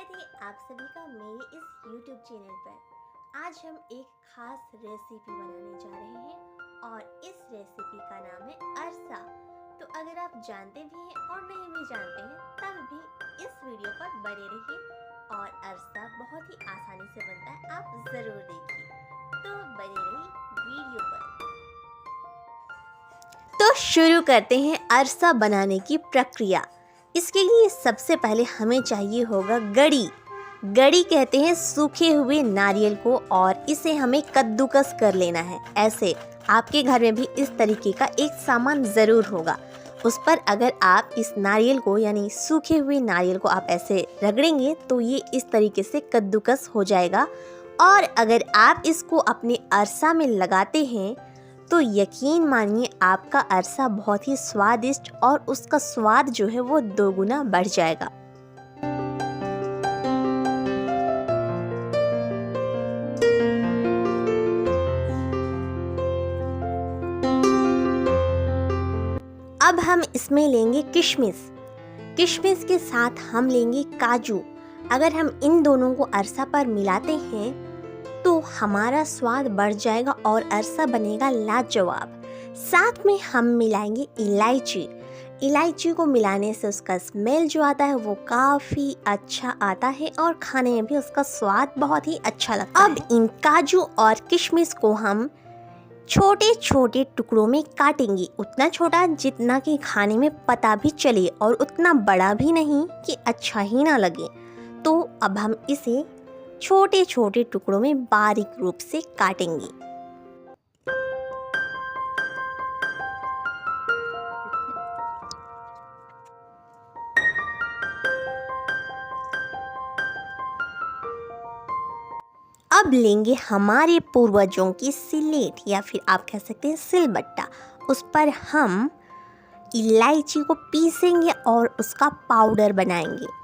स्वागत है आप सभी का मेरे इस YouTube चैनल पर। आज हम एक खास रेसिपी बनाने जा रहे हैं और इस रेसिपी का नाम है अरसा। तो अगर आप जानते भी हैं और नहीं भी जानते हैं तब भी इस वीडियो पर बने रहिए। और अरसा बहुत ही आसानी से बनता है, आप ज़रूर देखिए। तो बने रहिए वीडियो पर। तो शुरू करते हैं अरसा बनाने की प्रक्रिया। इसके लिए सबसे पहले हमें चाहिए होगा गड़ी। गड़ी कहते हैं सूखे हुए नारियल को, और इसे हमें कद्दूकस कर लेना है। ऐसे आपके घर में भी इस तरीके का एक सामान ज़रूर होगा। उस पर अगर आप इस नारियल को यानी सूखे हुए नारियल को आप ऐसे रगड़ेंगे तो ये इस तरीके से कद्दूकस हो जाएगा। और अगर आप इसको अपने अरसा में लगाते हैं तो यकीन मानिए आपका अरसा बहुत ही स्वादिष्ट और उसका स्वाद जो है वो दोगुना बढ़ जाएगा। अब हम इसमें लेंगे किशमिश। किशमिश के साथ हम लेंगे काजू। अगर हम इन दोनों को अरसा पर मिलाते हैं तो हमारा स्वाद बढ़ जाएगा और अरसा बनेगा लाजवाब। साथ में हम मिलाएंगे इलायची। इलायची को मिलाने से उसका स्मेल जो आता है वो काफ़ी अच्छा आता है और खाने में भी उसका स्वाद बहुत ही अच्छा लगता है। अब इन काजू और किशमिश को हम छोटे छोटे टुकड़ों में काटेंगे। उतना छोटा जितना कि खाने में पता भी चले और उतना बड़ा भी नहीं कि अच्छा ही ना लगे। तो अब हम इसे छोटे छोटे टुकड़ों में बारीक रूप से काटेंगे। अब लेंगे हमारे पूर्वजों की सिलेट या फिर आप कह सकते हैं सिलबट्टा। उस पर हम इलायची को पीसेंगे और उसका पाउडर बनाएंगे।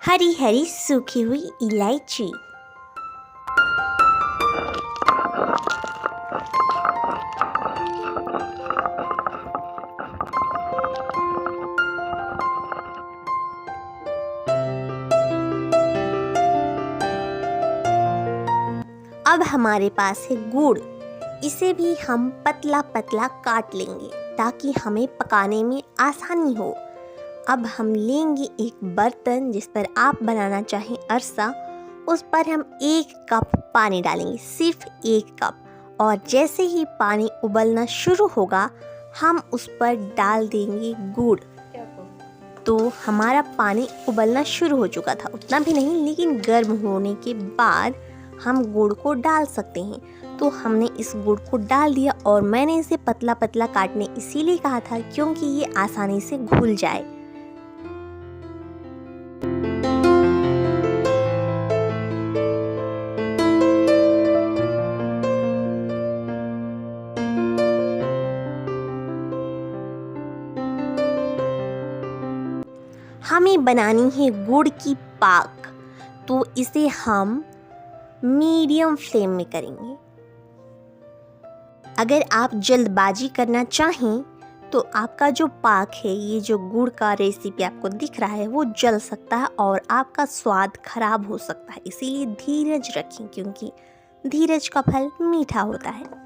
हरी हरी सूखी हुई इलायची, अब हमारे पास है गुड़। इसे भी हम पतला पतला काट लेंगे ताकि हमें पकाने में आसानी हो। अब हम लेंगे एक बर्तन जिस पर आप बनाना चाहें अरसा। उस पर हम 1 कप पानी डालेंगे, सिर्फ 1 कप। और जैसे ही पानी उबलना शुरू होगा हम उस पर डाल देंगे गुड़। तो हमारा पानी उबलना शुरू हो चुका था, उतना भी नहीं लेकिन गर्म होने के बाद हम गुड़ को डाल सकते हैं। तो हमने इस गुड़ को डाल दिया और मैंने इसे पतला पतला काटने इसीलिए कहा था क्योंकि ये आसानी से घुल जाए। हमें बनानी है गुड़ की पाक, तो इसे हम मीडियम फ्लेम में करेंगे। अगर आप जल्दबाजी करना चाहें तो आपका जो पाक है, ये जो गुड़ का रेसिपी आपको दिख रहा है वो जल सकता है और आपका स्वाद खराब हो सकता है। इसीलिए धीरज रखें क्योंकि धीरज का फल मीठा होता है।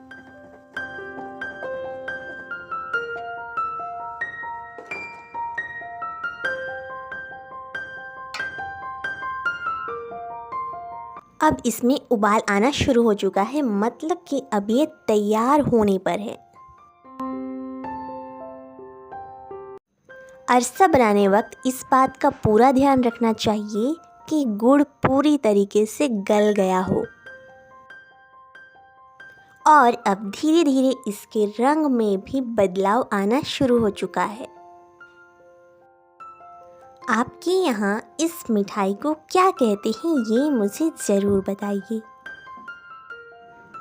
अब इसमें उबाल आना शुरू हो चुका है, मतलब कि अब ये तैयार होने पर है। अरसा बनाने वक्त इस बात का पूरा ध्यान रखना चाहिए कि गुड़ पूरी तरीके से गल गया हो। और अब धीरे धीरे इसके रंग में भी बदलाव आना शुरू हो चुका है। आपके यहाँ इस मिठाई को क्या कहते हैं ये मुझे ज़रूर बताइए।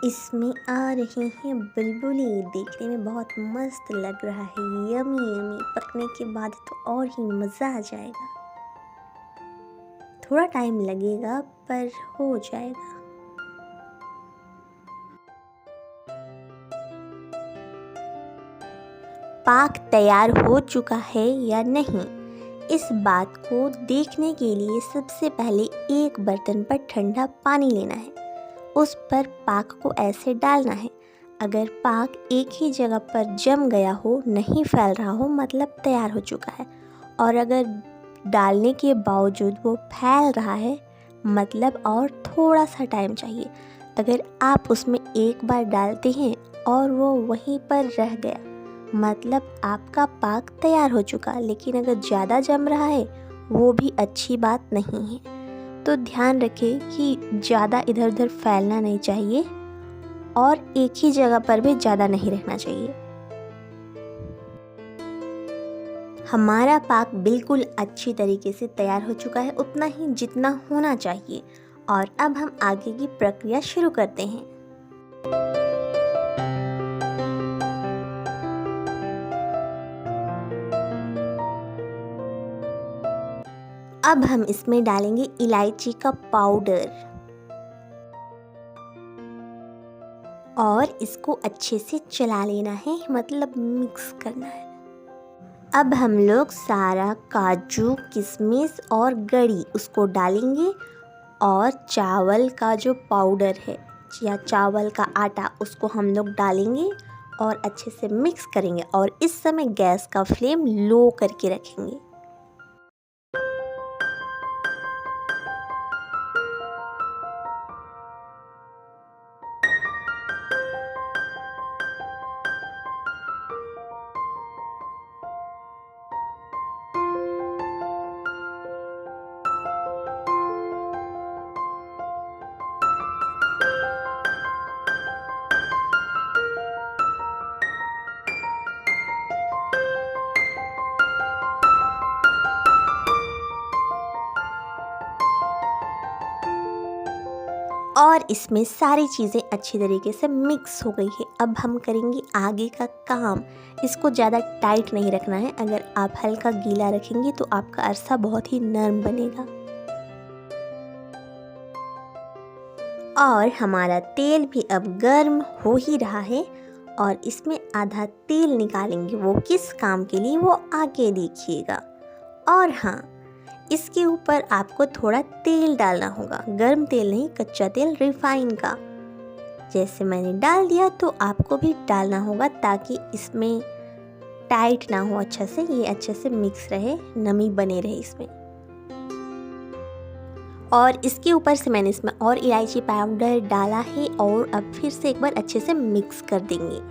इसमें आ रहे हैं बुलबुले, देखने में बहुत मस्त लग रहा है। यमी यमी, पकने के बाद तो और ही मज़ा आ जाएगा। थोड़ा टाइम लगेगा पर हो जाएगा। पाक तैयार हो चुका है या नहीं, इस बात को देखने के लिए सबसे पहले एक बर्तन पर ठंडा पानी लेना है, उस पर पाक को ऐसे डालना है। अगर पाक एक ही जगह पर जम गया हो, नहीं फैल रहा हो, मतलब तैयार हो चुका है। और अगर डालने के बावजूद वो फैल रहा है, मतलब और थोड़ा सा टाइम चाहिए। अगर आप उसमें एक बार डालते हैं और वो वहीं पर रह गया, मतलब आपका पाक तैयार हो चुका। लेकिन अगर ज़्यादा जम रहा है, वो भी अच्छी बात नहीं है। तो ध्यान रखें कि ज़्यादा इधर उधर फैलना नहीं चाहिए और एक ही जगह पर भी ज़्यादा नहीं रहना चाहिए। हमारा पाक बिल्कुल अच्छी तरीके से तैयार हो चुका है, उतना ही जितना होना चाहिए। और अब हम आगे की प्रक्रिया शुरू करते हैं। अब हम इसमें डालेंगे इलायची का पाउडर और इसको अच्छे से चला लेना है, मतलब मिक्स करना है। अब हम लोग सारा काजू, किशमिश और गरी उसको डालेंगे और चावल का जो पाउडर है या चावल का आटा, उसको हम लोग डालेंगे और अच्छे से मिक्स करेंगे। और इस समय गैस का फ्लेम लो करके रखेंगे। और इसमें सारी चीज़ें अच्छी तरीके से मिक्स हो गई है। अब हम करेंगे आगे का काम। इसको ज़्यादा टाइट नहीं रखना है। अगर आप हल्का गीला रखेंगे तो आपका अरसा बहुत ही नरम बनेगा। और हमारा तेल भी अब गर्म हो ही रहा है और इसमें आधा तेल निकालेंगे। वो किस काम के लिए, वो आगे देखिएगा। और हाँ, इसके ऊपर आपको थोड़ा तेल डालना होगा, गर्म तेल नहीं, कच्चा तेल, रिफाइन का। जैसे मैंने डाल दिया तो आपको भी डालना होगा, ताकि इसमें टाइट ना हो, अच्छा से ये अच्छे से मिक्स रहे, नमी बने रहे इसमें। और इसके ऊपर से मैंने इसमें और इलायची पाउडर डाला है और अब फिर से एक बार अच्छे से मिक्स कर देंगे।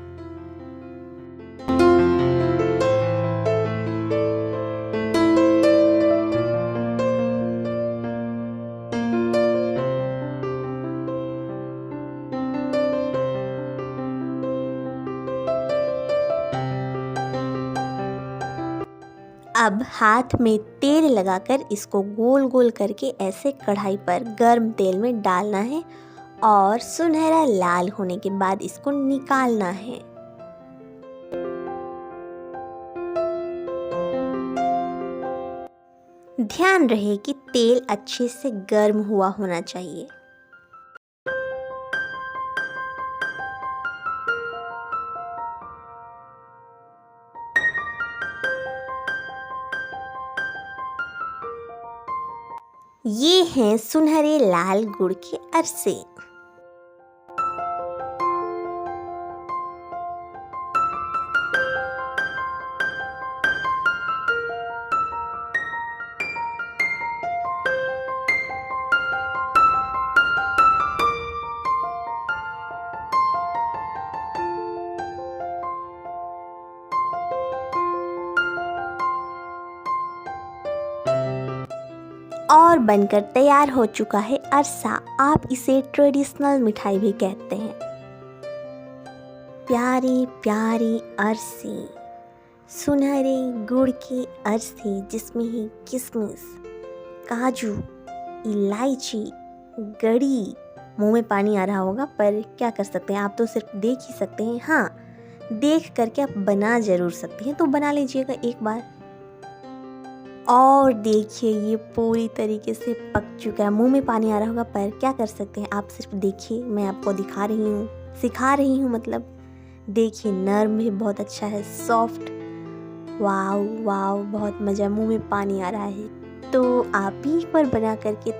अब हाथ में तेल लगाकर इसको गोल गोल करके ऐसे कढ़ाई पर गर्म तेल में डालना है और सुनहरा लाल होने के बाद इसको निकालना है। ध्यान रहे कि तेल अच्छे से गर्म हुआ होना चाहिए। ये हैं सुनहरे लाल गुड़ के अरसे। और बनकर तैयार हो चुका है अरसा। आप इसे ट्रेडिशनल मिठाई भी कहते हैं। प्यारी प्यारी अरसे, सुनहरे गुड़ के अरसे, जिसमें ही किशमिश, काजू, इलायची, गरी। मुंह में पानी आ रहा होगा, पर क्या कर सकते हैं, आप तो सिर्फ देख ही सकते हैं। हाँ, देख करके आप बना ज़रूर सकते हैं, तो बना लीजिएगा एक बार। और देखिए, ये पूरी तरीके से पक चुका है। मुंह में पानी आ रहा होगा, पर क्या कर सकते हैं, आप सिर्फ देखिए। मैं आपको दिखा रही हूँ, सिखा रही हूँ, मतलब देखिए, नर्म भी बहुत अच्छा है, सॉफ्ट, वाव वाव, बहुत मज़ा, मुंह में पानी आ रहा है। तो आप भी एक बार बना करके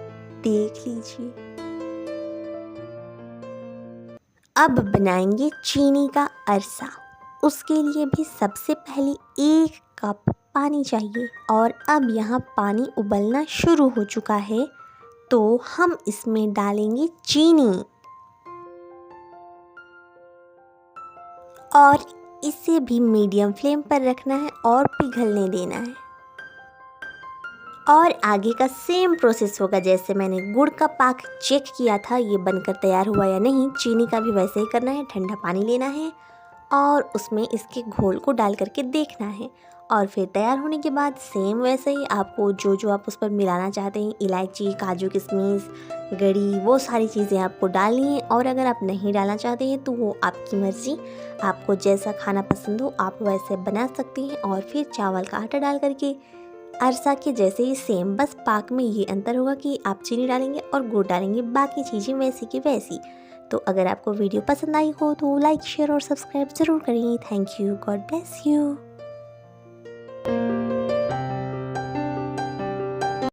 देख लीजिए। अब बनाएंगे चीनी का अरसा। उसके लिए भी सबसे पहले 1 कप पानी चाहिए और अब यहाँ पानी उबलना शुरू हो चुका है, तो हम इसमें डालेंगे चीनी और इसे भी मीडियम फ्लेम पर रखना है और पिघलने देना है। और आगे का सेम प्रोसेस होगा जैसे मैंने गुड़ का पाक चेक किया था, ये बनकर तैयार हुआ या नहीं। चीनी का भी वैसे ही करना है, ठंडा पानी लेना है और उसमें इसके घोल को डाल करके देखना है। और फिर तैयार होने के बाद सेम वैसे ही आपको जो जो आप उस पर मिलाना चाहते हैं, इलायची, काजू किशमिश, गरी, वो सारी चीज़ें आपको डालनी है। और अगर आप नहीं डालना चाहते हैं तो वो आपकी मर्ज़ी, आपको जैसा खाना पसंद हो आप वैसे बना सकते हैं। और फिर चावल का आटा डाल करके अरसा के जैसे ही सेम, बस पाक में ये अंतर होगा कि आप चीनी डालेंगे और गुड़ डालेंगे, बाकी चीज़ें वैसी की वैसी। तो अगर आपको वीडियो पसंद आई हो तो लाइक, शेयर और सब्सक्राइब ज़रूर करें। Thank you, God bless you.